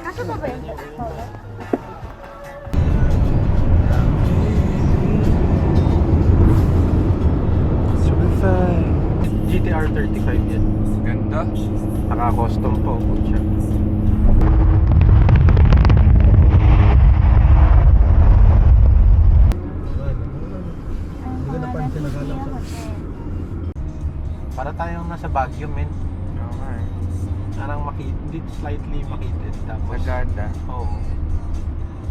Nasa pa ba yung GTR 35 yan. Ganda. Naka-custom po po siya. Para tayong nasa Baguio, men. Oo nga eh. Parang makitid, slightly makitid. Tapos, Sagada. oo.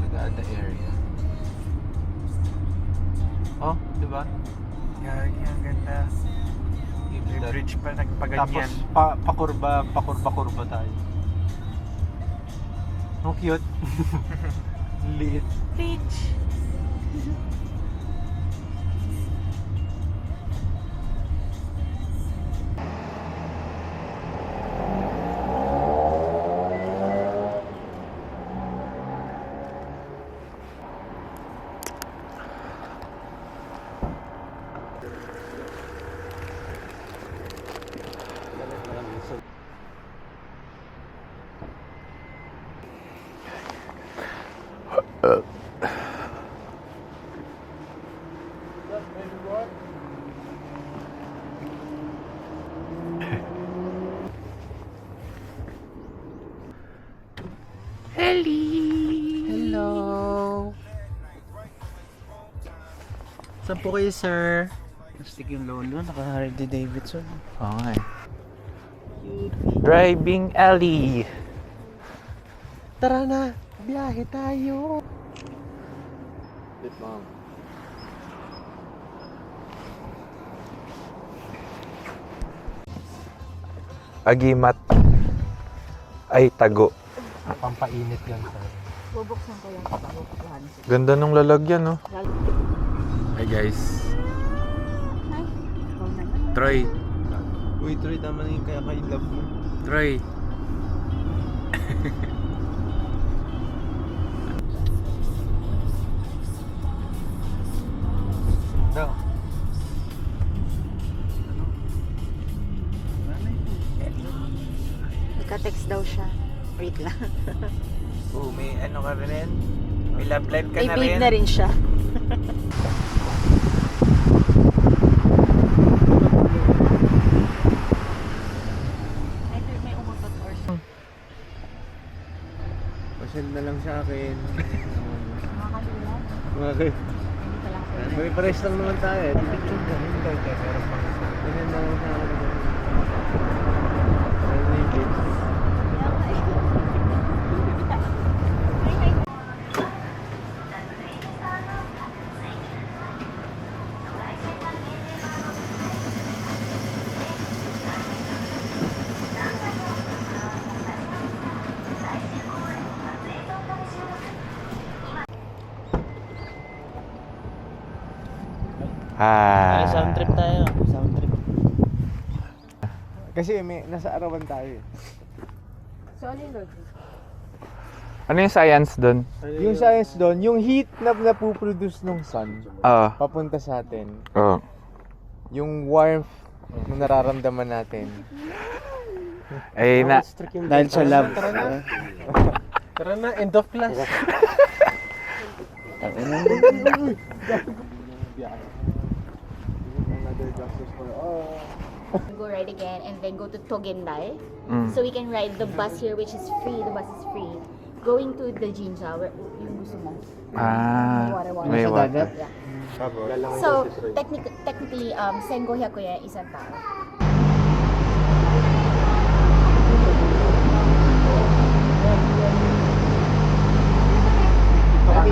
Sagada area. Oh, di ba? Gagi, ang ganda. May bridge pa Tapos, nagpaganyan. pakurba tayo. Ang cute. Liit. Beach? Hello! Saan po kayo, sir? Stick yung lolo, naka-Harley Davidson. Oo nga eh. Driving alley. Tara na, biyahe tayo. Agimat ay tago. Pampainit yan, sir. Bubuksan ko yung kabalukuhan. Ganda nung lalagyan, no? Hi guys. Ay, ikaw naman. Troy. Uy, Troy, tama na yung kaya kay love mo. Troy. No. Ika-text daw siya. Wait lang. Oh, may ano ka rin? May love life ka May na babe rin? na rin siya. May umutot or Pasyal na lang sa akin. makakalulan. Okay. Hindi pala ako. May pares lang naman tayo. Picture ka rin daw, kaya meron pang isa. Ganyan na lang sa akin. Ano yung kids? Ah. Sound trip tayo. Sound trip. Kasi may nasa arawan tayo eh. So, ano yung logic? Ano yung science doon? Yung science doon, yung heat na napuproduce ng sun Ah. papunta sa atin, Oh. yung warmth na nararamdaman natin. Ay na. Dahil sa love. Tara na, end of class. Go ride again and then go to Togendai. Mm. So we can ride the bus here which is free. The bus is free. Going to the Jinja, where yung gusto mo. Ah, may Sa water. dagat? Yeah. So, technically, Sengo Hyakuya is isang tao.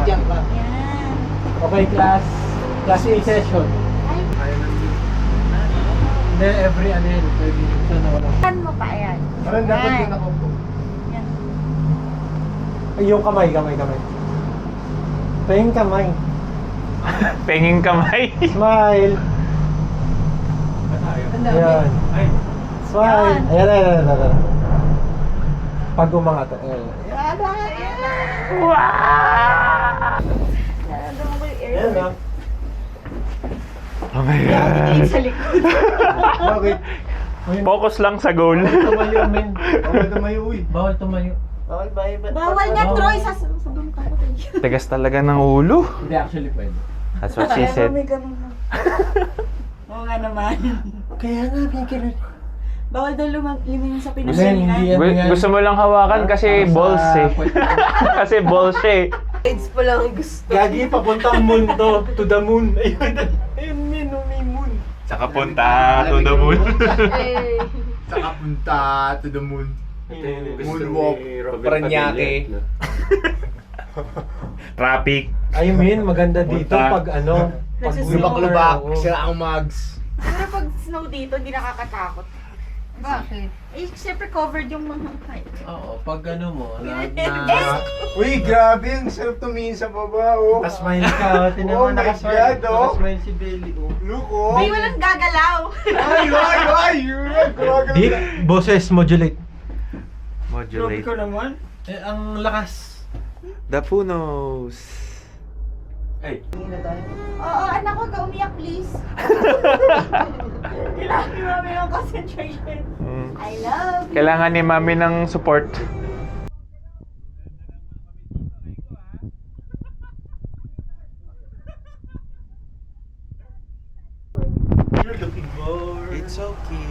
Diyan pa. Yan. Okay, class. Class A session. Ay, Hindi, every ano yun. Pwede siya na wala. saan mo pa yan? Parang dapat Yan. yun ako po. Yan. Ay, yung kamay. Pahing kamay. Penging kamay. Smile. Ayan. Smile. Ayan. Pag umangat. Ayan. Nararamdaman ko yung air. Ayan na. Oh my God. Sa likod. Bakit? Focus lang sa goal. Tumayo, men. Bawal tumayo, uy. Bawal tumayo. Okay, bye. Bawal nga, Troy. Sasabihin ka ko tayo. Tigas talaga ng ulo. Hindi, actually pwede. That's what she said. May ganun na. Oo nga naman. Kaya nga, pinagkirin. Bawal daw lumingon sa Hindi, pinanggalingan. hindi yan. Gusto mo lang hawakan kasi balls eh. Kasi balls siya eh. Aids pa lang ang gusto. Gagi, papuntang moon to. To the moon. Ayun, may moon. Saka punta to the moon. Saka punta to the moon. Moonwalk. Paranaque. Traffic. I mean, maganda dito pag ano, pag Lubak-lubak, oo. sila ang mags. Pero pag snow dito, hindi nakakatakot. Bakit? Eh, siyempre covered yung mga height. Oo, pag ano mo, na... Uy, grabe, ang sarap tumingin sa baba, oh. Smile ka, tinan mo Oh my nakasmile. God, oh. Nakasmile si Belly, oh. Look, oh. Hindi walang gagalaw. Ay! Gumagalaw. Deep, boses modulate. Modulate. naman. Eh, ang lakas. The Punos. Oo, anak ko, ka umiyak, please. Kailangan ni mami ng concentration. I love you. Kailangan ni mami ng support. It's okay.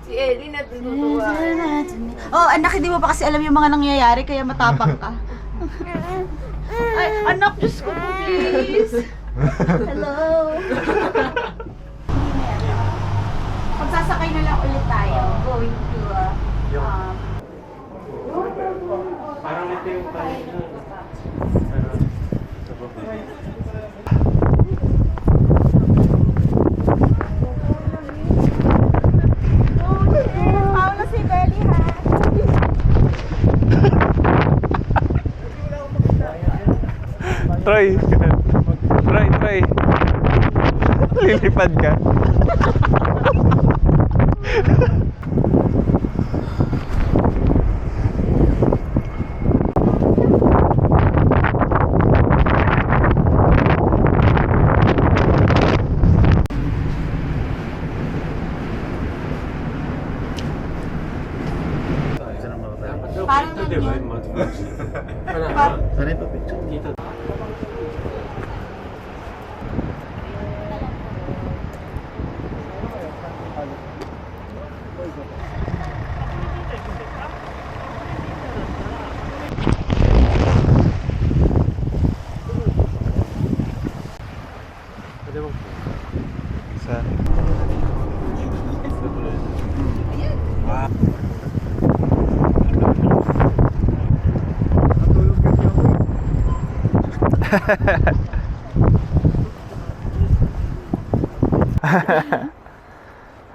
Si Ellie natutuwa. Oh, anak, hindi mo pa kasi alam yung mga nangyayari, kaya matapang ka. Ay, anak, Diyos ko po, please. Hello. Magsasakay na lang ulit tayo. Going to, Parang ito yung Paula si Belly, ha? Troy. Troy. Lilipad ka. Parang ano yun? Sana ito picture dito. Sa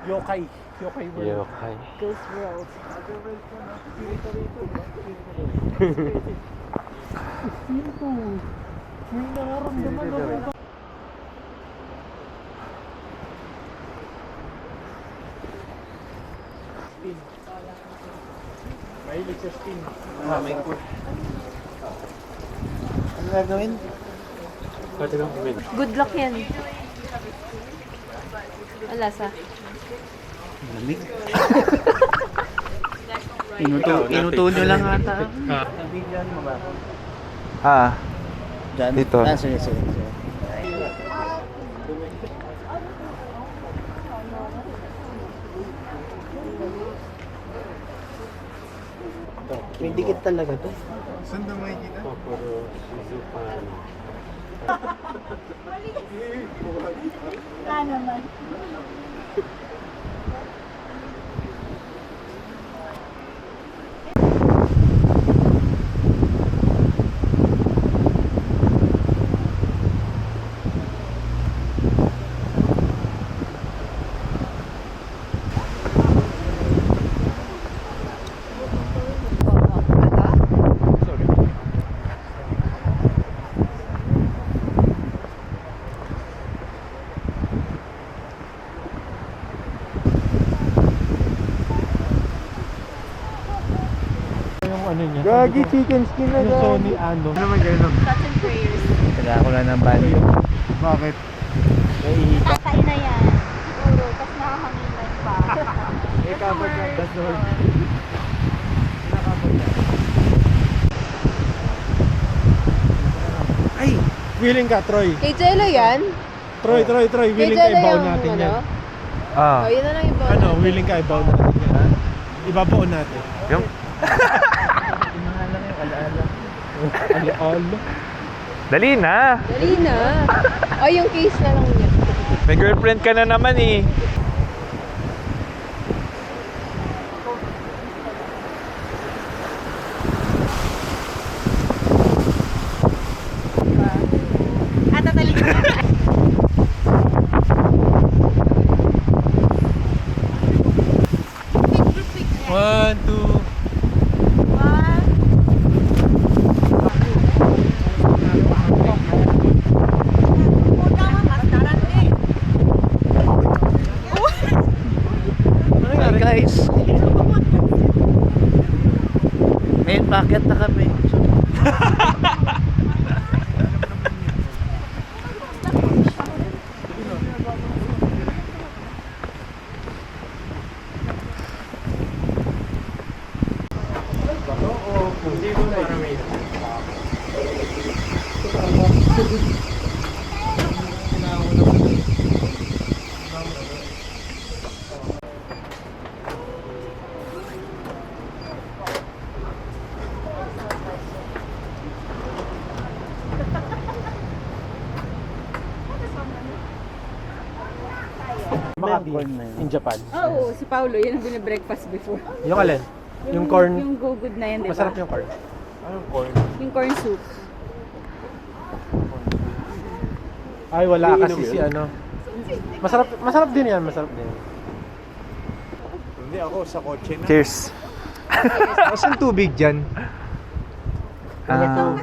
Yokai world. Yokai. Ghost World. Mahilig sa spin. Ano gagawin? Good luck yan. Wala sa. Lamig. Inuto nyo lang ata. Nabigyan mo ba? Ah, Diyan. Dito. Sige. May dikit talaga to. Saan daw makikita? Wala naman. Gagi, chicken skin na Yung Sony ano. Ano naman ganun? Thoughts and prayers. Kailangan ko lang ng bali. Bakit? Tatay na yan. Siguro, tapos nakahanginan pa. Eh, covered na. That's all. Nakakapag Willing ka, Troy. Kay Jello yan? Troy. Kay Willing ka, Jello ibaw yung natin yan. Ah. Oh, yun na lang yung Ano, willing ka, ibaw natin yan. Ibabaon natin. Yung... Alaala. Dali na. Dali na. Oh, yung case na lang niya. May girlfriend ka na naman eh. At tatalik ko. 1, 2. Hi guys. Ngayon, bakit na kami? In Japan. Oo, si Paulo, yan ang binibreakfast before. Yung alin? Yung corn. Yung go good na yan, di ba? Masarap yung corn. Anong corn? Yung corn soup. Ay, wala kasi si ano. Masarap din yan, masarap din. Hindi ako sa kotse na. Cheers. Asan tubig dyan? Ah.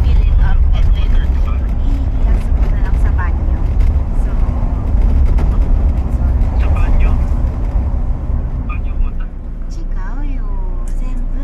Fill it up and then ilasok mo na lang sa banyo. So, sa banyo? Banyo mo ta? Chikaw senpu.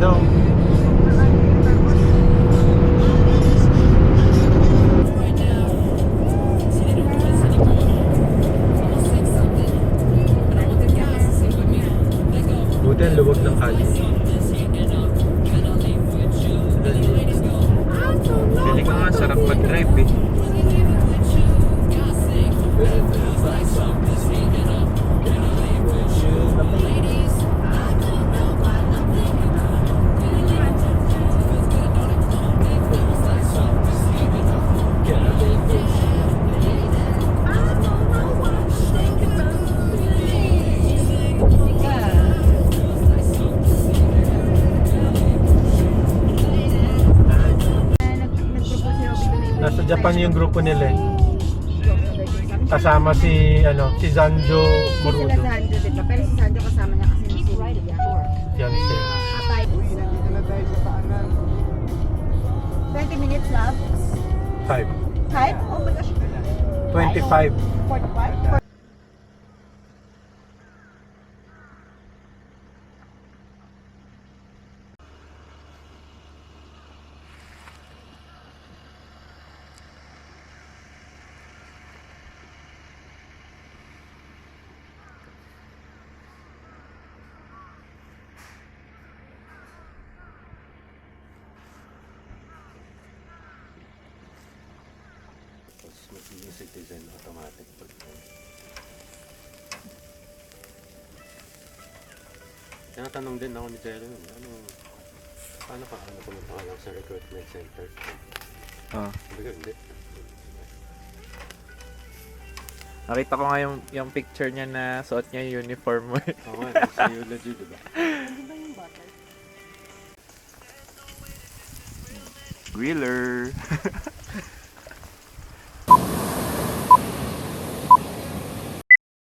No. Buti ang luwag ng kali. Pili ka nga, sarap mag-drive eh. Nasa Japan yung grupo nila eh. Kasama si Zanjo Morudo. Sila Sanjo, di ba? Pero si Sanjo kasama niya kasi si Lydia. Fiancé. 20 minutes, love. 5. 5? Oh my gosh. 25. 45? Magiging citizen automatic. Tinatanong din ako ni Jello, paano pumunta ka lang sa recruitment center? Ah. Sabi ko, hindi. Nakita ko nga yung picture niya na suot niya yung uniform mo eh. Oo nga, sa eulogy, diba? Griller.